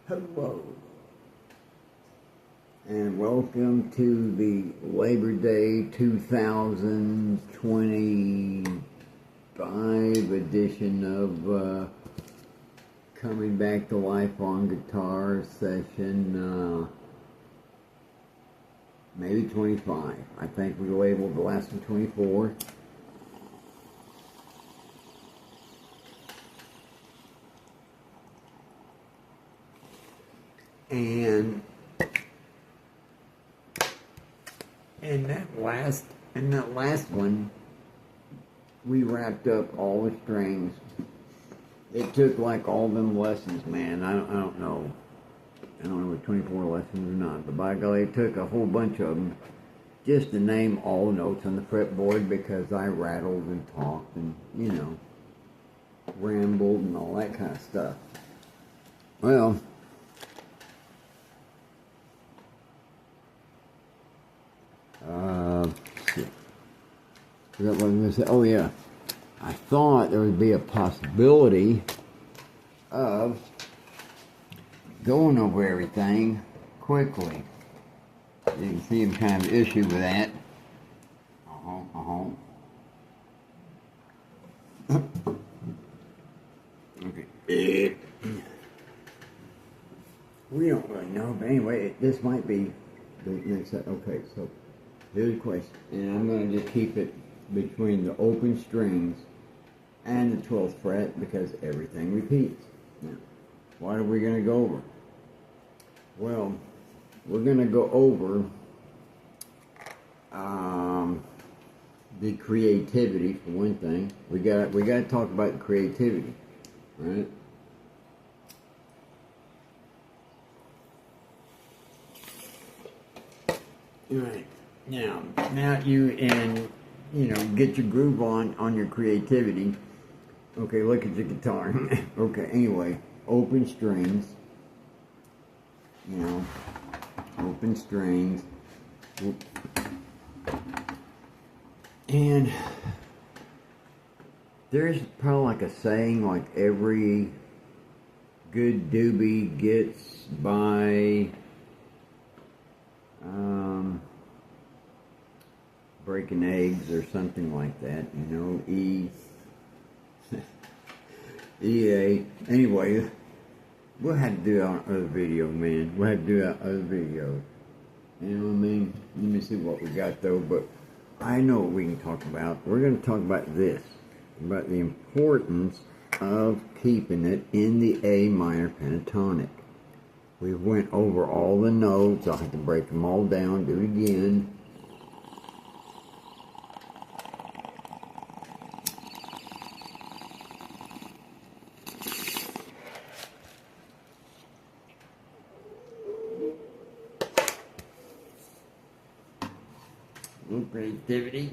Hello, and welcome to the Labor Day 2025 edition of Coming Back to Life on Guitar session, maybe 25. I think we labeled the last one 24. And that last one, we wrapped up all the strings. It took like all them lessons, man. I don't know. I don't know if 24 lessons or not, but by golly, it took a whole bunch of them just to name all the notes on the fretboard, because I rattled and talked and, rambled and all that kind of stuff. Well, forgot what I was going to say. Oh yeah, I thought there would be a possibility of going over everything quickly. You can see I'm kind of issue with that. Okay. We don't really know, but anyway, this might be the next set. Okay, so here's the question, and I'm going to just keep it between the open strings and the 12th fret because everything repeats. Now, what are we going to go over? Well, we're going to go over the creativity for one thing. We got to talk about the creativity, right? All right. Now you get your groove on your creativity. Okay, look at your guitar. Okay, anyway, open strings. Open strings. And there's probably like a saying, like every good doobie gets by breaking eggs or something like that, EA. Anyway, we'll have to do our other video, man. We'll have to do our other video. You know what I mean? Let me see what we got though, but I know what we can talk about. We're going to talk about this, about the importance of keeping it in the A minor pentatonic. We went over all the notes. I'll have to break them all down, do it again. Little creativity.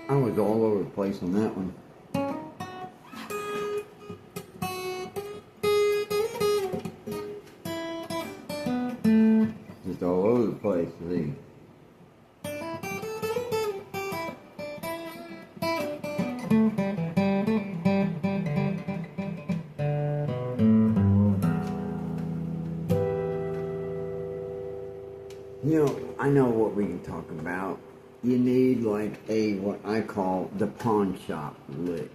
I was all over the place on that one. Just all over the place, see. I know what we can talk about. You need like what I call the pawn shop lick.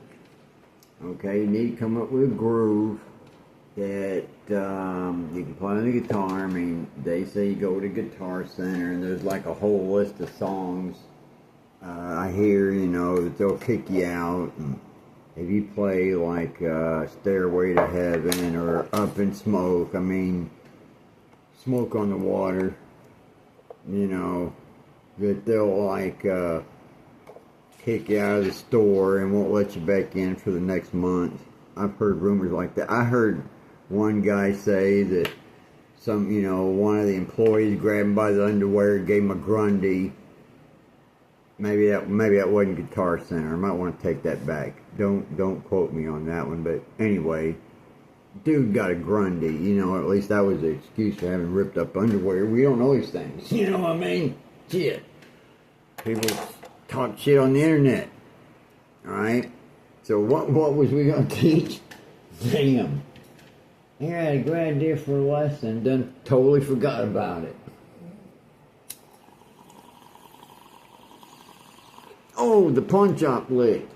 Okay, you need to come up with a groove that you can play on the guitar. I mean, they say you go to Guitar Center and there's like a whole list of songs. I hear, you know, that they'll kick you out. And if you play like Stairway to Heaven or Up in Smoke, I mean, Smoke on the Water, you know, that they'll like kick you out of the store and won't let you back in for the next month. I've heard rumors like that. I heard one guy say that one of the employees grabbed him by the underwear, gave him a Grundy. Maybe that wasn't Guitar Center. I might want to take that back. Don't quote me on that one. But anyway, dude got a Grundy. You know, at least that was the excuse for having ripped up underwear. We don't know these things. You know what I mean? Shit. People talk shit on the internet. Alright? So what was we going to teach? Damn. Here I had a great idea for a lesson, then totally forgot about it. Oh, the pawn shop lick.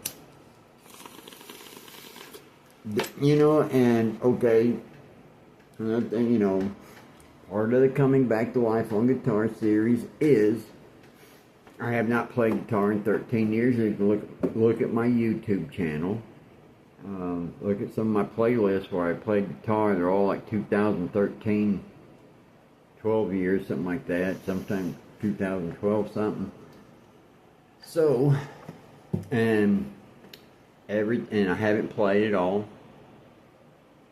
You know, and okay, another thing, you know, part of the Coming Back to Life on Guitar series is I have not played guitar in 13 years. You can look at my YouTube channel. Look at some of my playlists where I played guitar. They're all like 2013, 12 years, something like that. Sometimes 2012 something. So, and I haven't played it all.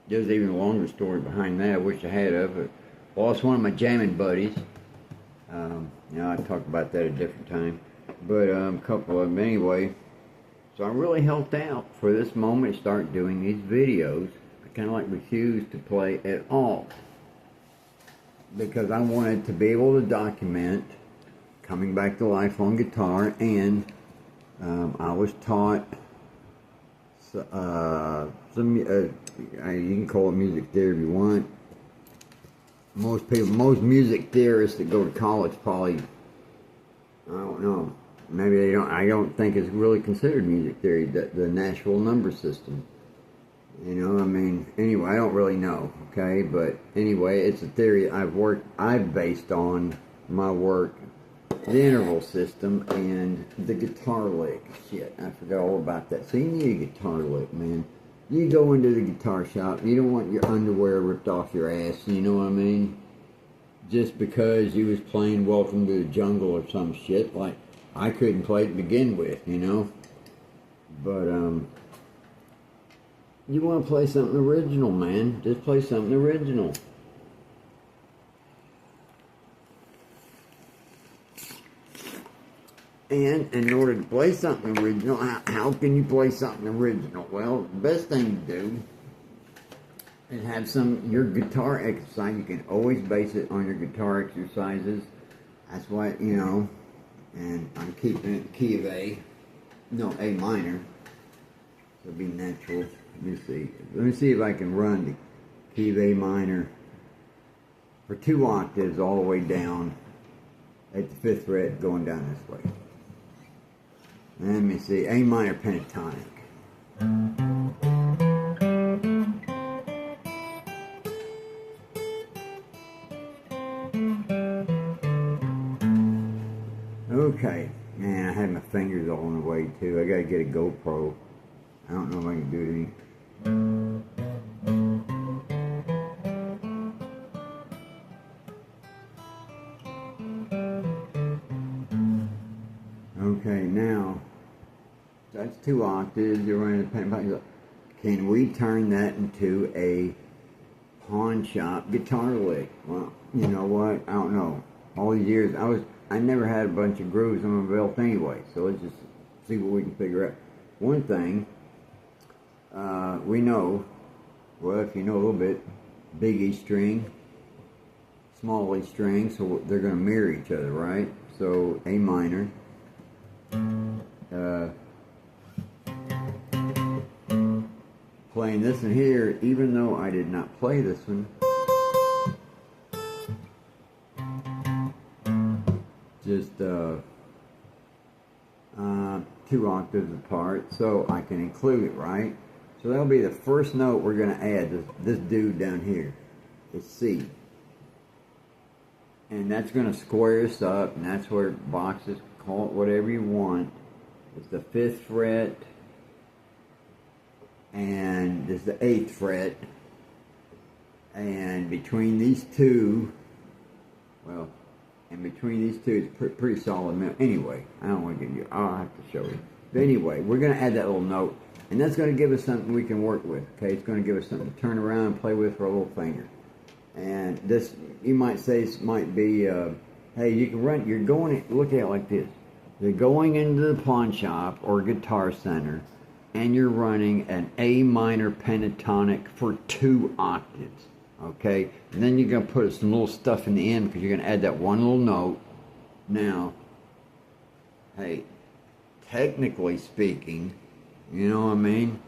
There's even a longer story behind that. I wish I had of it. Well, it's one of my jamming buddies. You know, I talk about that at a different time. But a couple of them anyway. So I really helped out for this moment to start doing these videos. I kind of like refused to play at all. Because I wanted to be able to document coming back to life on guitar, and I was taught you can call it music theory if you want. Most music theorists that go to college probably, I don't know, maybe they don't. I don't think it's really considered music theory, the Nashville number system. You know, I mean, anyway, I don't really know. Okay, but anyway, it's a theory I've based on my work. The interval system and the guitar lick. Shit, I forgot all about that. So you need a guitar lick, man. You go into the guitar shop, you don't want your underwear ripped off your ass, you know what I mean? Just because you was playing Welcome to the Jungle or some shit, like I couldn't play to begin with, you know? But, you want to play something original, man. Just play something original. And in order to play something original, how can you play something original? Well, the best thing to do is have your guitar exercise. You can always base it on your guitar exercises. That's why, you know, and I'm keeping it key of A. No, A minor. So it'll be natural. Let me see. Let me see if I can run the key of A minor for 2 octaves all the way down at the 5th fret going down this way. Let me see, A minor pentatonic. Okay, man, I had my fingers all in the way too. I gotta get a GoPro. I don't know if I can do it any. Okay, now that's 2 octaves. You're running the pentatonic. Can we turn that into a pawn shop guitar lick? Well, you know what? I don't know. All these years, I never had a bunch of grooves on my belt anyway. So let's just see what we can figure out. One thing we know. Well, if you know a little bit, big E string, small E string, so they're going to mirror each other, right? So A minor. Playing this one here, even though I did not play this one, 2 octaves apart, so I can include it, right? So that'll be the first note we're going to add, this dude down here. It's C. And that's going to square us up, and that's where boxes, call it whatever you want. It's the 5th fret, and this is the 8th fret. And between these two, well, and between these two, it's pretty solid. Anyway, I don't want to give you, I'll have to show you. But anyway, we're going to add that little note. And that's going to give us something we can work with, okay? It's going to give us something to turn around and play with for a little finger. And this, you might say, this might be, hey, you can run, you're going, look at it like this. You're going into the pawn shop or guitar center, and you're running an A minor pentatonic for 2 octaves. Okay, and then you're going to put some little stuff in the end because you're going to add that one little note. Now, hey, technically speaking, you know what I mean?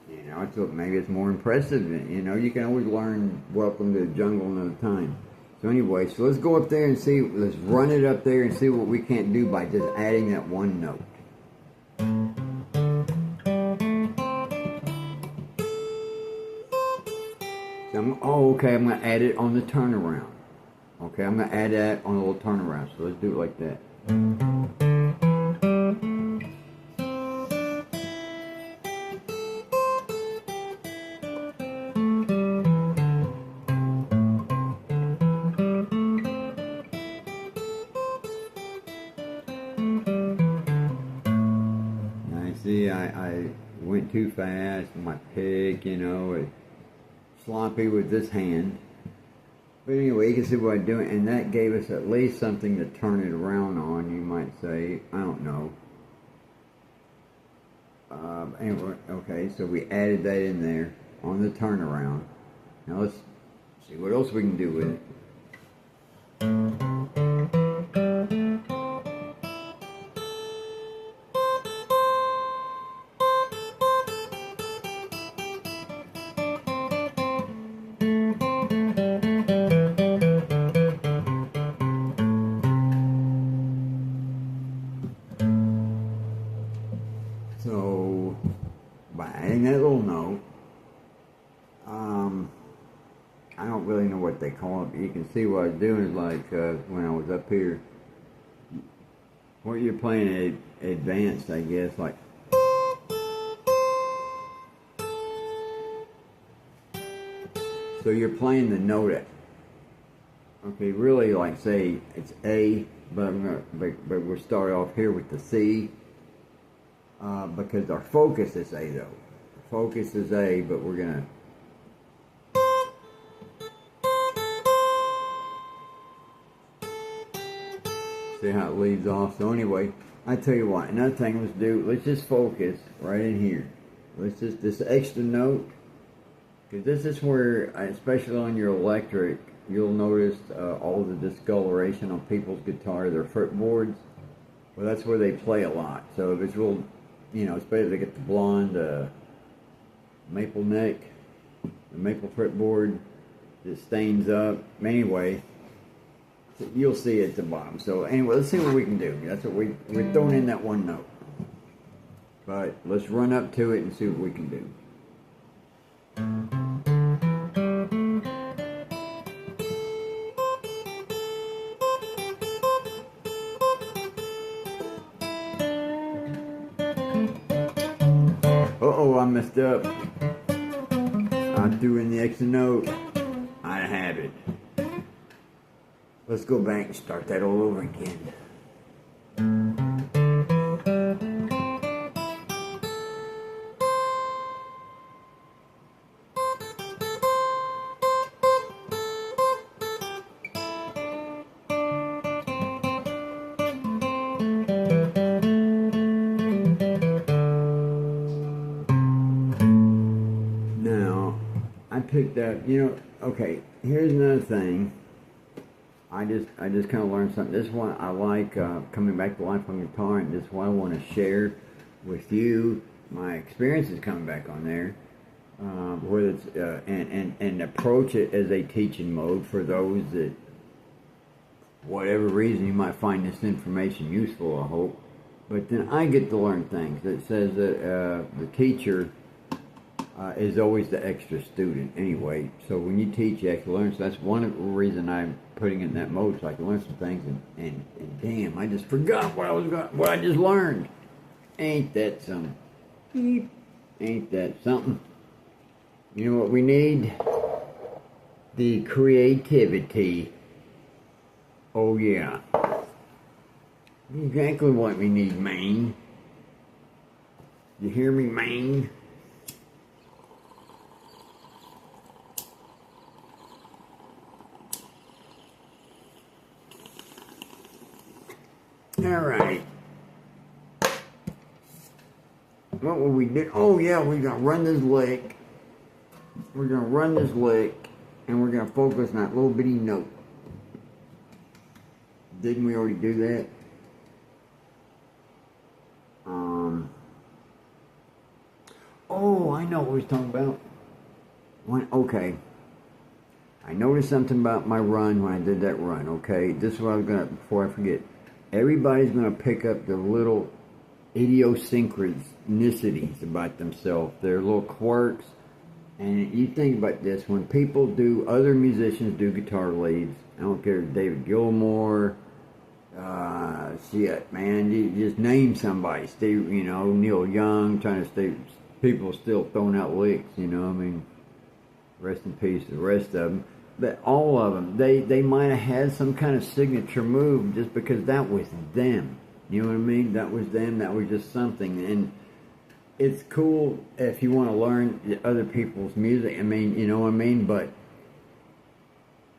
You know, I thought maybe it's more impressive. You know, you can always learn Welcome to the Jungle another time. So anyway, so let's go up there and see, let's run it up there and see what we can't do by just adding that one note. Okay, I'm going to add it on the turnaround. Okay, I'm going to add that on a little turnaround. So let's do it like that. Now, see, I went too fast. My pick, you know, sloppy with this hand. But anyway, you can see what I'm doing, and that gave us at least something to turn it around on, you might say. I don't know. Anyway, okay, so we added that in there on the turnaround. Now let's see what else we can do with it. So, by adding that little note, I don't really know what they call it, but you can see what I was doing is like when I was up here. What you're playing advanced, I guess, like. So you're playing the note. Okay, really, like say it's A, but but we'll start off here with the C. Because our focus is A though. Focus is A, but we're gonna. See how it leaves off. So anyway, I tell you what, another thing let's do, let's just focus right in here. Let's just, this extra note, because this is where, especially on your electric, you'll notice all the discoloration on people's guitar, their fretboards. Well, that's where they play a lot. So if it's real, you know, especially if they get the blonde maple neck, the maple fretboard that stains up. Anyway, you'll see it at the bottom. So anyway, let's see what we can do. That's what we're throwing in that one note. But let's run up to it and see what we can do. Uh-oh, I messed up. I threw in the extra note. I have it. Let's go back and start that all over again. Now, I picked up, you know, okay, here's another thing. I just kind of learned something. This one I like coming back to life on guitar, and this one I want to share with you. My experiences coming back on there, whether it's and approach it as a teaching mode for those that whatever reason, you might find this information useful, I hope. But then I get to learn things. It says that the teacher is always the extra student anyway. So when you teach, you have to learn. So that's one reason I'm putting it in that mode, so I can learn some things. And damn, I just forgot what I just learned. Ain't that some? Ain't that something? You know what we need? The creativity. Oh yeah. Exactly what we need, man. You hear me, man? Alright. What will we do? Oh yeah, we're gonna run this lick. We're gonna run this lick, and we're gonna focus on that little bitty note. Didn't we already do that? Oh, I know what we was talking about. Okay. I noticed something about my run when I did that run, okay? This is what I was gonna, before I forget. Everybody's gonna pick up their little idiosyncrasies about themselves, their little quirks. And you think about this, when people do, other musicians do guitar leads, I don't care if David Gilmour, shit, man, you just name somebody, Steve, you know, Neil Young, trying to stay, people still throwing out licks, you know, I mean, rest in peace, the rest of them. But all of them, they might have had some kind of signature move just because that was them. You know what I mean? That was them, that was just something. And it's cool if you want to learn other people's music, I mean, you know what I mean? But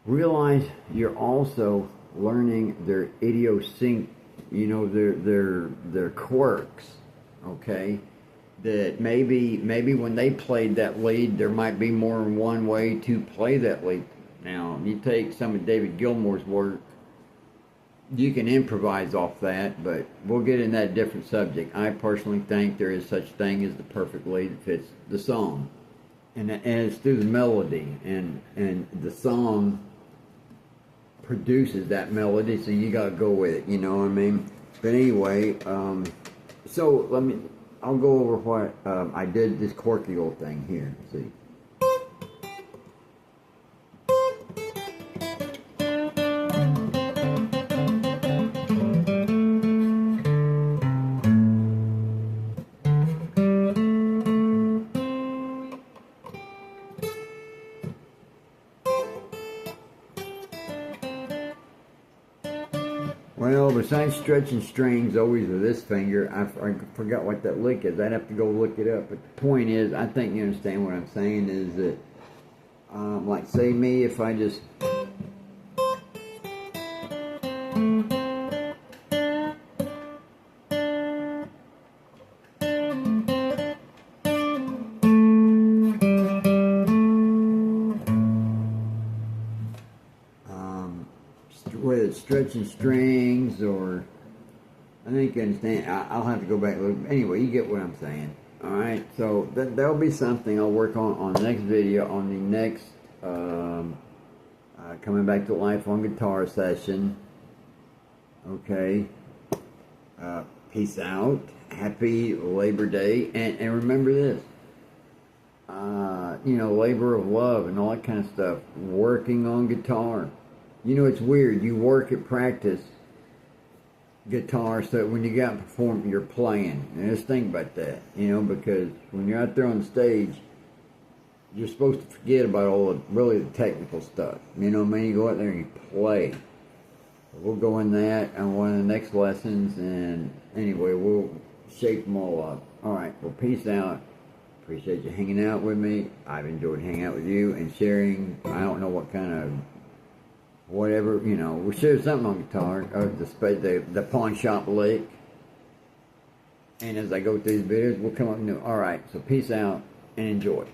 realize you're also learning their idiosync, you know, their quirks, okay? That maybe when they played that lead, there might be more than one way to play that lead. Now, you take some of David Gilmour's work, you can improvise off that, but we'll get in that different subject. I personally think there is such thing as the perfect lead that fits the song. And it's through the melody, and the song produces that melody, so you gotta go with it, you know what I mean? But anyway, so I'll go over what I did, this quirky little thing here. See. Well, besides stretching strings always with this finger, I forgot what that lick is. I'd have to go look it up. But the point is, I think you understand what I'm saying, is that, like say me, if I just... whether it's stretching strings or, I think you understand. I'll have to go back and look. Anyway, you get what I'm saying. Alright, so that'll be something I'll work on the next video, on the next coming back to life on guitar session. Okay. Peace out. Happy Labor Day. And remember this. You know, labor of love and all that kind of stuff. Working on guitar. You know, it's weird. You work at practice guitar, so when you go out and perform, you're playing. And just think about that, you know, because when you're out there on the stage, you're supposed to forget about all the, really the technical stuff. You know what I mean? You go out there and you play. We'll go in that on one of the next lessons, and anyway, we'll shape them all up. Alright, well, peace out. Appreciate you hanging out with me. I've enjoyed hanging out with you and sharing, I don't know what kind of, whatever, you know, we'll share something on guitar, or the pawn shop lick. And as I go through these videos, we'll come up and do, alright, so peace out and enjoy.